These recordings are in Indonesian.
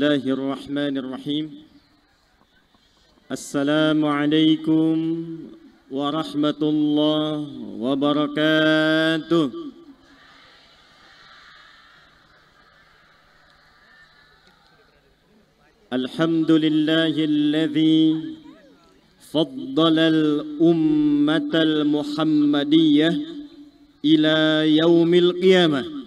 الله الرحمن الرحيم السلام عليكم ورحمة الله وبركاته. الحمد لله الذي فضل الأمة المحمدية إلى يوم القيامة،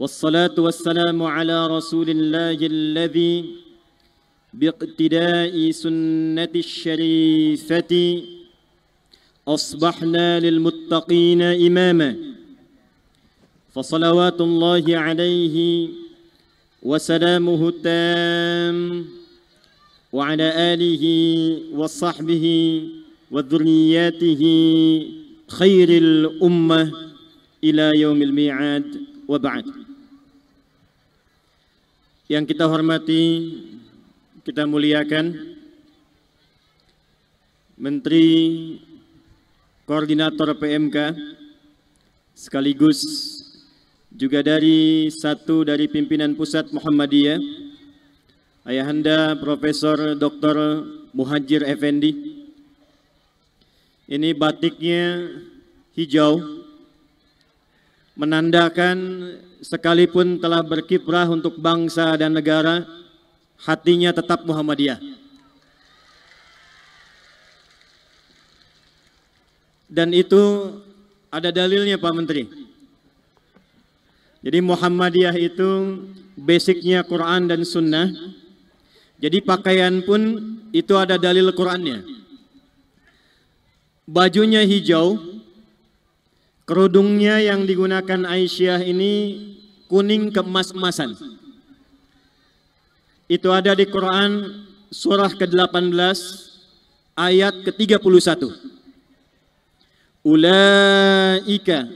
والصلاة والسلام على رسول الله الذي باقتداء سنة الشريفة أصبحنا للمتقين إماما، فصلوات الله عليه وسلامه التام وعلى آله وصحبه وذرياته خير الأمة إلى يوم الميعاد وبعد. Yang kita hormati, kita muliakan Menteri Koordinator PMK sekaligus juga satu dari pimpinan pusat Muhammadiyah, Ayahanda Profesor Dr. Muhajir Effendi. Ini batiknya hijau, menandakan sekalipun telah berkiprah untuk bangsa dan negara, hatinya tetap Muhammadiyah. Dan itu ada dalilnya Pak Menteri. Jadi Muhammadiyah itu basicnya Quran dan Sunnah. Jadi pakaian pun itu ada dalil Qurannya. Bajunya hijau, kerudungnya yang digunakan Aisyah ini kuning keemas-emasan. Itu ada di Quran surah ke-18 ayat ke-31. Ulaika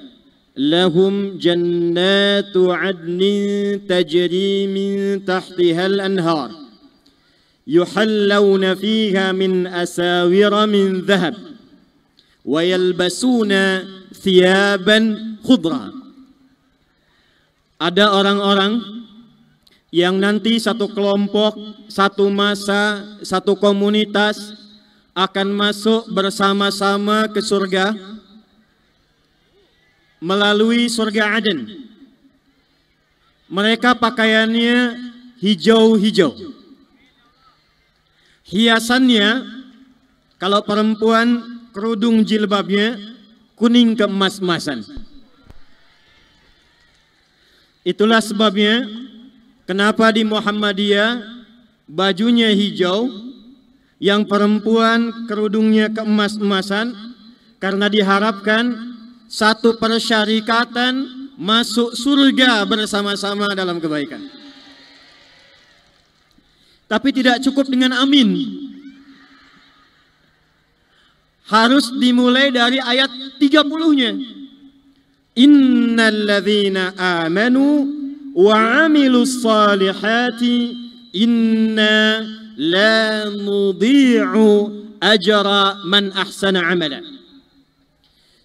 lahum jannatu adnin tajri min tahtihal anhar yuhallawna fiha min asawira min dhahab wa yalbasuna thiyaban khudra. Ada orang-orang yang nanti satu kelompok, satu masa, satu komunitas akan masuk bersama-sama ke surga melalui surga Aden. Mereka pakaiannya hijau-hijau. Hiasannya, kalau perempuan kerudung jilbabnya kuning keemas-emasan. Itulah sebabnya kenapa di Muhammadiyah bajunya hijau, yang perempuan kerudungnya keemas-emasan, karena diharapkan satu persyarikatan masuk surga bersama-sama dalam kebaikan. Tapi tidak cukup dengan amin. Harus dimulai dari ayat 30-nya. Innal ladzina amanu wa 'amilus salihati inna la nudhi'u ajra man ahsana 'amala.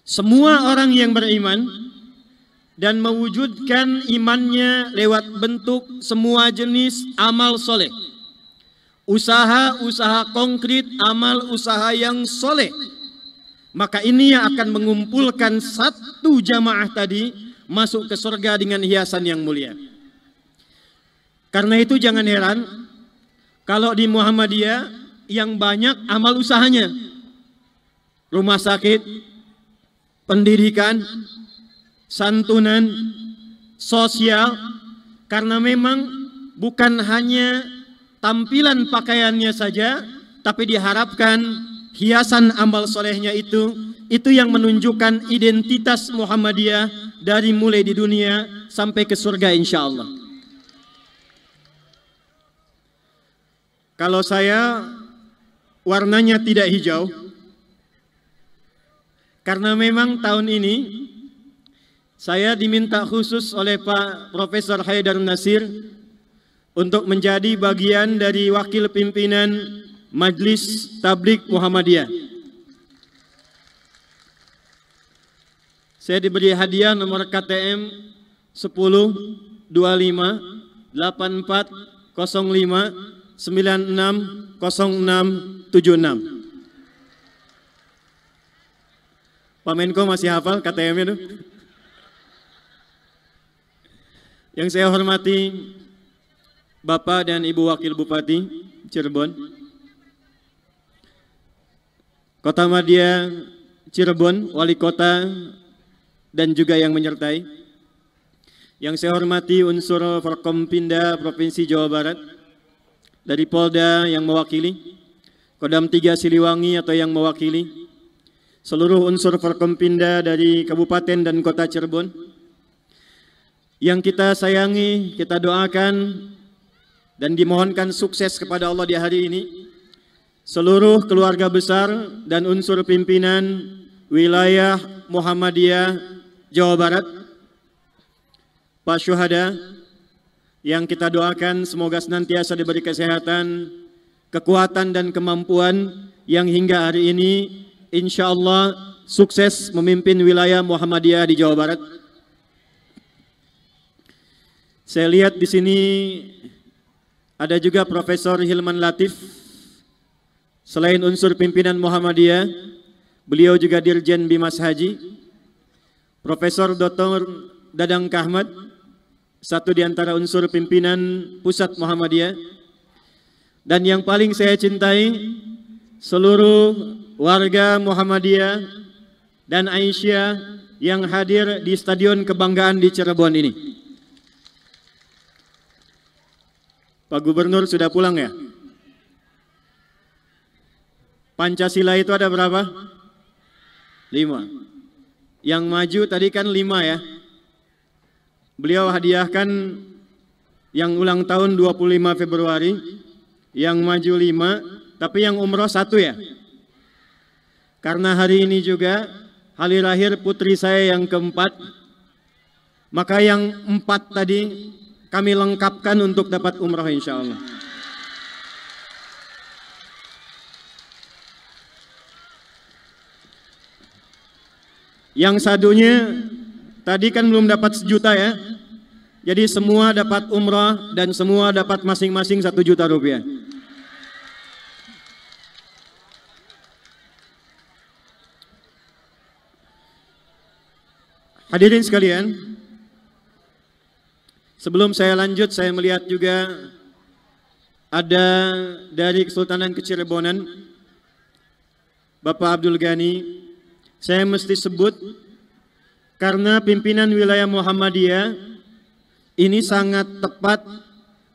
Semua orang yang beriman dan mewujudkan imannya lewat bentuk semua jenis amal soleh, usaha-usaha konkret, amal usaha yang soleh, maka ini yang akan mengumpulkan satu jamaah tadi masuk ke surga dengan hiasan yang mulia. Karena itu jangan heran kalau di Muhammadiyah yang banyak amal usahanya, rumah sakit, pendidikan, santunan, sosial, karena memang bukan hanya tampilan pakaiannya saja, tapi diharapkan hiasan amal solehnya itu yang menunjukkan identitas Muhammadiyah dari mulai di dunia sampai ke surga insya Allah. Kalau saya warnanya tidak hijau, karena memang tahun ini saya diminta khusus oleh Pak Profesor Haidar Nasir untuk menjadi bagian dari wakil pimpinan Majelis Tabligh Muhammadiyah. Saya diberi hadiah nomor KTM 10 25 84 05 96 06 76. Pak Menko masih hafal KTM-nya tuh? Yang saya hormati Bapak dan Ibu Wakil Bupati Cirebon, Kota Madya Cirebon, Wali Kota, dan juga yang menyertai. Yang saya hormati unsur Forkompinda Provinsi Jawa Barat, dari Polda yang mewakili, Kodam 3 Siliwangi atau yang mewakili, seluruh unsur Forkompinda dari Kabupaten dan Kota Cirebon, yang kita sayangi, kita doakan, dan dimohonkan sukses kepada Allah di hari ini, seluruh keluarga besar dan unsur pimpinan wilayah Muhammadiyah Jawa Barat, Pak Syuhada, yang kita doakan semoga senantiasa diberi kesehatan, kekuatan dan kemampuan yang hingga hari ini insya Allah sukses memimpin wilayah Muhammadiyah di Jawa Barat. Saya lihat di sini ada juga Profesor Hilman Latif. Selain unsur pimpinan Muhammadiyah, beliau juga Dirjen Bimas Haji. Profesor Dr. Dadang Kahmat, satu di antara unsur pimpinan Pusat Muhammadiyah. Dan yang paling saya cintai, seluruh warga Muhammadiyah dan Aisyah yang hadir di Stadion Kebanggaan di Cirebon ini. Pak Gubernur sudah pulang ya? Pancasila itu ada berapa? 5. Yang maju tadi kan 5 ya. Beliau hadiahkan yang ulang tahun 25 Februari, yang maju 5, tapi yang umroh 1 ya. Karena hari ini juga hari lahir putri saya yang keempat, maka yang 4 tadi kami lengkapkan untuk dapat umroh insya Allah. Yang sadunya tadi kan belum dapat 1 juta ya. Jadi semua dapat umroh dan semua dapat masing-masing 1 juta rupiah. Hadirin sekalian, sebelum saya lanjut, saya melihat juga ada dari Kesultanan Kecirebonan, Bapak Abdul Ghani. Saya mesti sebut karena pimpinan wilayah Muhammadiyah ini sangat tepat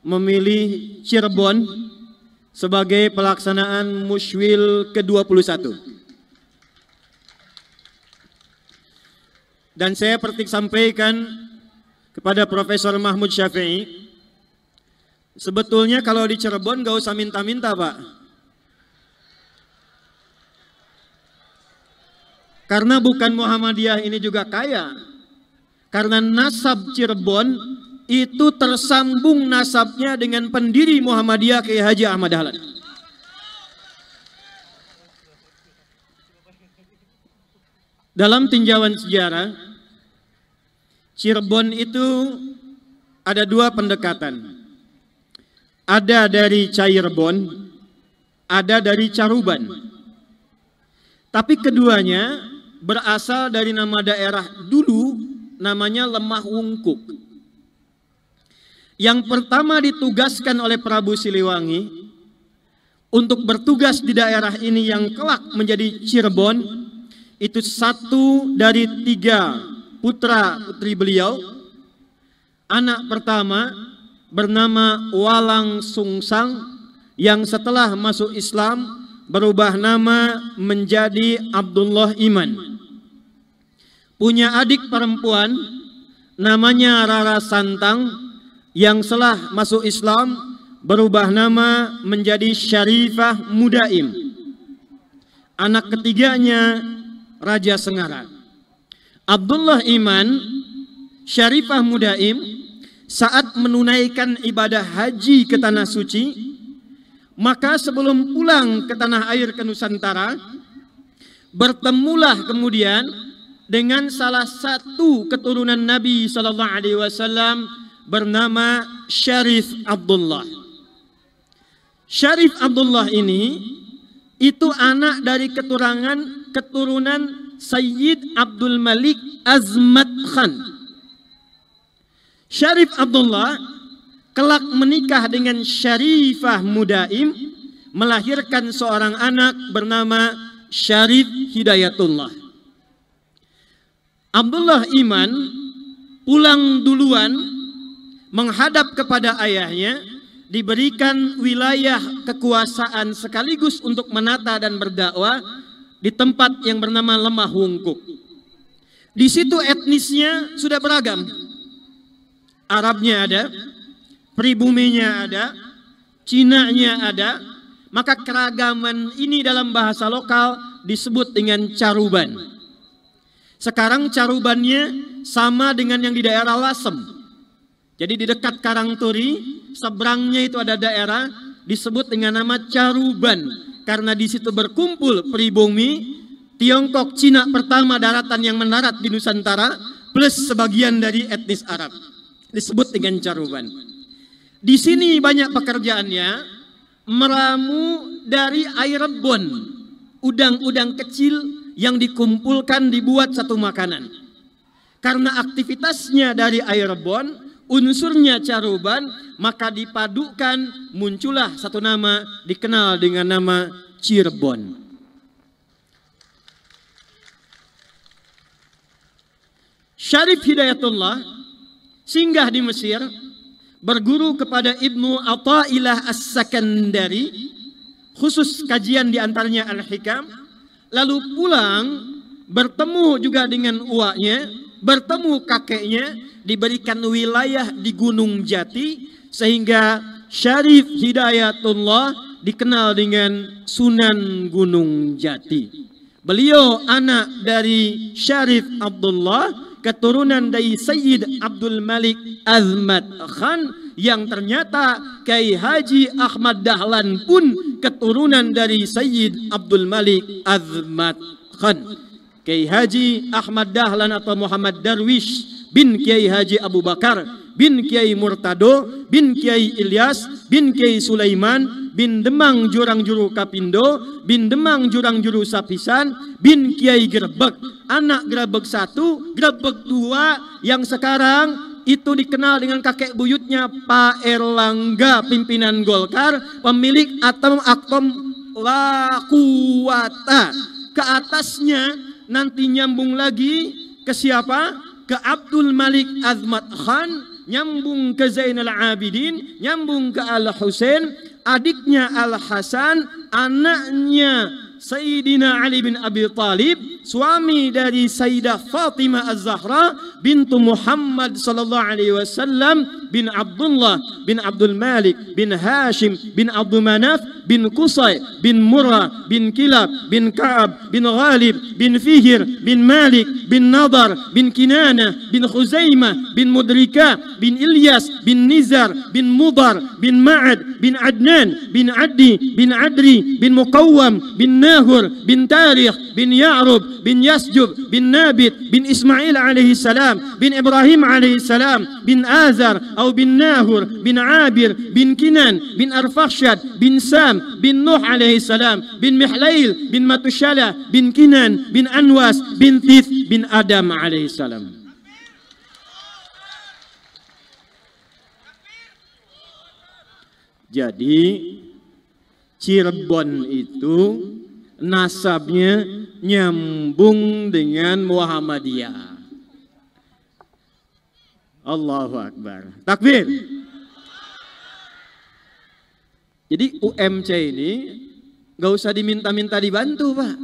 memilih Cirebon sebagai pelaksanaan Musyawil ke-21. Dan saya pertik sampaikan kepada Profesor Mahmud Syafi'i, sebetulnya kalau di Cirebon gak usah minta-minta Pak. Karena bukan Muhammadiyah ini juga kaya. Karena nasab Cirebon itu tersambung nasabnya dengan pendiri Muhammadiyah Kiai Haji Ahmad Dahlan. Dalam tinjauan sejarah, Cirebon itu ada 2 pendekatan. Ada dari Cairebon, ada dari Caruban. Tapi keduanya berasal dari nama daerah dulu namanya Lemah Wungkuk. Yang pertama ditugaskan oleh Prabu Siliwangi untuk bertugas di daerah ini yang kelak menjadi Cirebon, itu 1 dari 3 putra putri beliau. Anak pertama bernama Walang Sungsang yang setelah masuk Islam berubah nama menjadi Abdullah Iman. Punya adik perempuan namanya Rara Santang yang setelah masuk Islam berubah nama menjadi Syarifah Mudaim. Anak ketiganya Raja Sengara. Abdullah Iman, Syarifah Mudaim, saat menunaikan ibadah haji ke Tanah Suci, maka sebelum pulang ke tanah air ke Nusantara, bertemulah kemudian dengan salah satu keturunan Nabi SAW, bernama Syarif Abdullah. Syarif Abdullah ini itu anak dari keturunan Sayyid Abdul Malik Azmat Khan. Syarif Abdullah kelak menikah dengan Syarifah Mudaim, melahirkan seorang anak bernama Syarif Hidayatullah. Abdullah Iman pulang duluan menghadap kepada ayahnya, diberikan wilayah kekuasaan sekaligus untuk menata dan berdakwah di tempat yang bernama Lemah Wungkuk. Di situ etnisnya sudah beragam. Arabnya ada, pribuminya ada, Cinanya ada, maka keragaman ini dalam bahasa lokal disebut dengan caruban. Sekarang carubannya sama dengan yang di daerah Lasem. Jadi di dekat Karangturi, seberangnya itu ada daerah disebut dengan nama Caruban, karena di situ berkumpul pribumi Tiongkok, Cina pertama daratan yang mendarat di Nusantara plus sebagian dari etnis Arab, disebut dengan Caruban. Di sini banyak pekerjaannya, meramu dari air rebon, udang-udang kecil yang dikumpulkan dibuat satu makanan. Karena aktivitasnya dari air rebon, unsurnya caruban, maka dipadukan muncullah satu nama dikenal dengan nama Cirebon. Syarif Hidayatullah singgah di Mesir, berguru kepada Ibnu Athaillah As-Sakandari, khusus kajian diantaranya Al-Hikam, lalu pulang bertemu juga dengan uaknya, bertemu kakeknya, diberikan wilayah di Gunung Jati, sehingga Syarif Hidayatullah dikenal dengan Sunan Gunung Jati. Beliau anak dari Syarif Abdullah, keturunan dari Sayyid Abdul Malik Azmat Khan, yang ternyata Kiai Haji Ahmad Dahlan pun keturunan dari Sayyid Abdul Malik Azmat Khan. Kiai Haji Ahmad Dahlan atau Muhammad Darwish bin Kiai Haji Abu Bakar bin Kiai Murtado bin Kiai Ilyas bin Kiai Sulaiman bin Demang Jurang Juru Kapindo bin Demang Jurang Juru Sapisan bin Kiai Grebek, anak Grebek 1, Grebek 2, yang sekarang itu dikenal dengan kakek buyutnya Pak Erlangga, pimpinan Golkar, pemilik Atom Lakuwata. Ke atasnya nanti nyambung lagi ke siapa? Ke Abdul Malik Azmat Khan, nyambung ke Zainal Abidin, nyambung ke Al-Husain, adiknya Al-Hasan, anaknya Sayyidina Ali bin Abi Talib, suami dari Sayyidah Fatimah Az-Zahra bintu Muhammad sallallahu alaihi wasallam, bin Abdullah bin Abdul Malik bin Hashim bin Abdul Manaf bin Qusay bin Murrah bin Kilab bin Ka'ab bin Ghalib bin Fihir bin Malik bin Nadar bin Kinanah bin Khuzaimah bin Mudrika bin Ilyas bin Nizar bin Mudar bin Ma'ad bin Adnan bin Addi bin Adri bin Muqawwam bin Nahur bin Tarikh bin Ya'rub bin Yasjub bin Nabit bin Ismail alaihi salam bin Ibrahim alaihi salam bin Azar atau bin Nahur bin Abir bin Kinan bin Arfakhshad bin Sam bin Nuh alaihi salam bin Mihlail bin Matushala bin Kinan bin Anwas bin Thith bin Adam alaihi salam. Jadi Cirebon itu nasabnya nyambung dengan Muhammadiyah. Allahu Akbar. Takbir. Jadi UMC ini gak usah diminta-minta dibantu, Pak.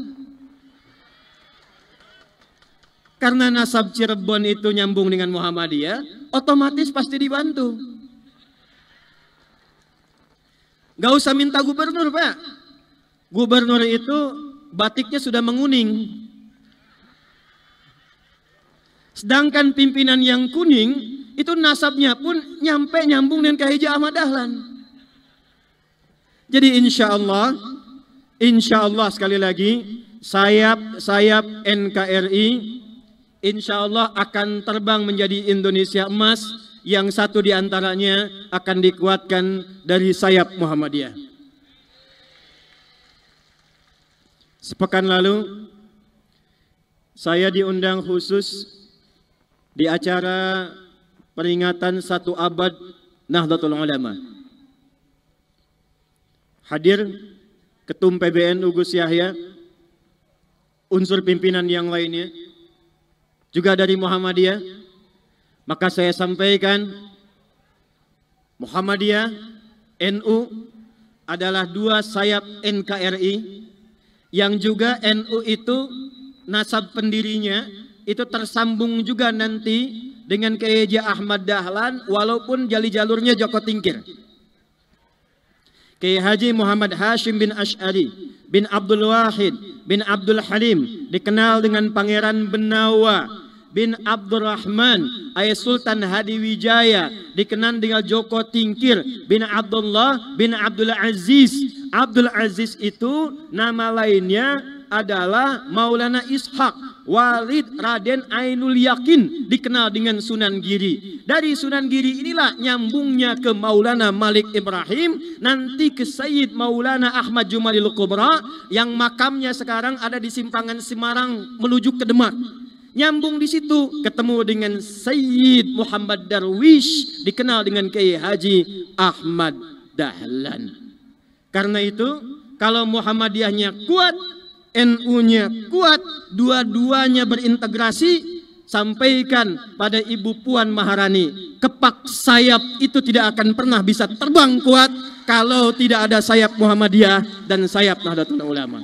Karena nasab Cirebon itu nyambung dengan Muhammadiyah, otomatis pasti dibantu. Gak usah minta gubernur, Pak. Gubernur itu batiknya sudah menguning. Sedangkan pimpinan yang kuning itu nasabnya pun nyambung dengan Kiai Haji Ahmad Dahlan. Jadi insya Allah sekali lagi sayap NKRI insya Allah akan terbang menjadi Indonesia emas yang satu diantaranya akan dikuatkan dari sayap Muhammadiyah. Sepekan lalu saya diundang khusus di acara peringatan 1 abad Nahdlatul Ulama. Hadir Ketum PBNU Gus Yahya, unsur pimpinan yang lainnya, juga dari Muhammadiyah. Maka saya sampaikan, Muhammadiyah, NU adalah 2 sayap NKRI, yang juga NU itu nasab pendirinya itu tersambung juga nanti dengan Kiai Haji Ahmad Dahlan, walaupun jalurnya Joko Tingkir. Kiai Haji Muhammad Hashim bin Asy'ari bin Abdul Wahid bin Abdul Halim, dikenal dengan Pangeran Benawa bin Abdurrahman ayah Sultan Hadiwijaya, dikenal dengan Joko Tingkir bin Abdullah bin Abdul Aziz. Abdul Aziz itu nama lainnya adalah Maulana Ishaq Walid Raden Ainul Yakin, dikenal dengan Sunan Giri. Dari Sunan Giri inilah nyambungnya ke Maulana Malik Ibrahim, nanti ke Sayyid Maulana Ahmad Jumadil Kubra yang makamnya sekarang ada di Simpangan Semarang menuju ke Demak. Nyambung di situ ketemu dengan Sayyid Muhammad Darwish, dikenal dengan Kiai Haji Ahmad Dahlan. Karena itu kalau Muhammadiyahnya kuat, NU-nya kuat, dua-duanya berintegrasi, sampaikan pada Ibu Puan Maharani, kepak sayap itu tidak akan pernah bisa terbang kuat kalau tidak ada sayap Muhammadiyah dan sayap Nahdlatul Ulama.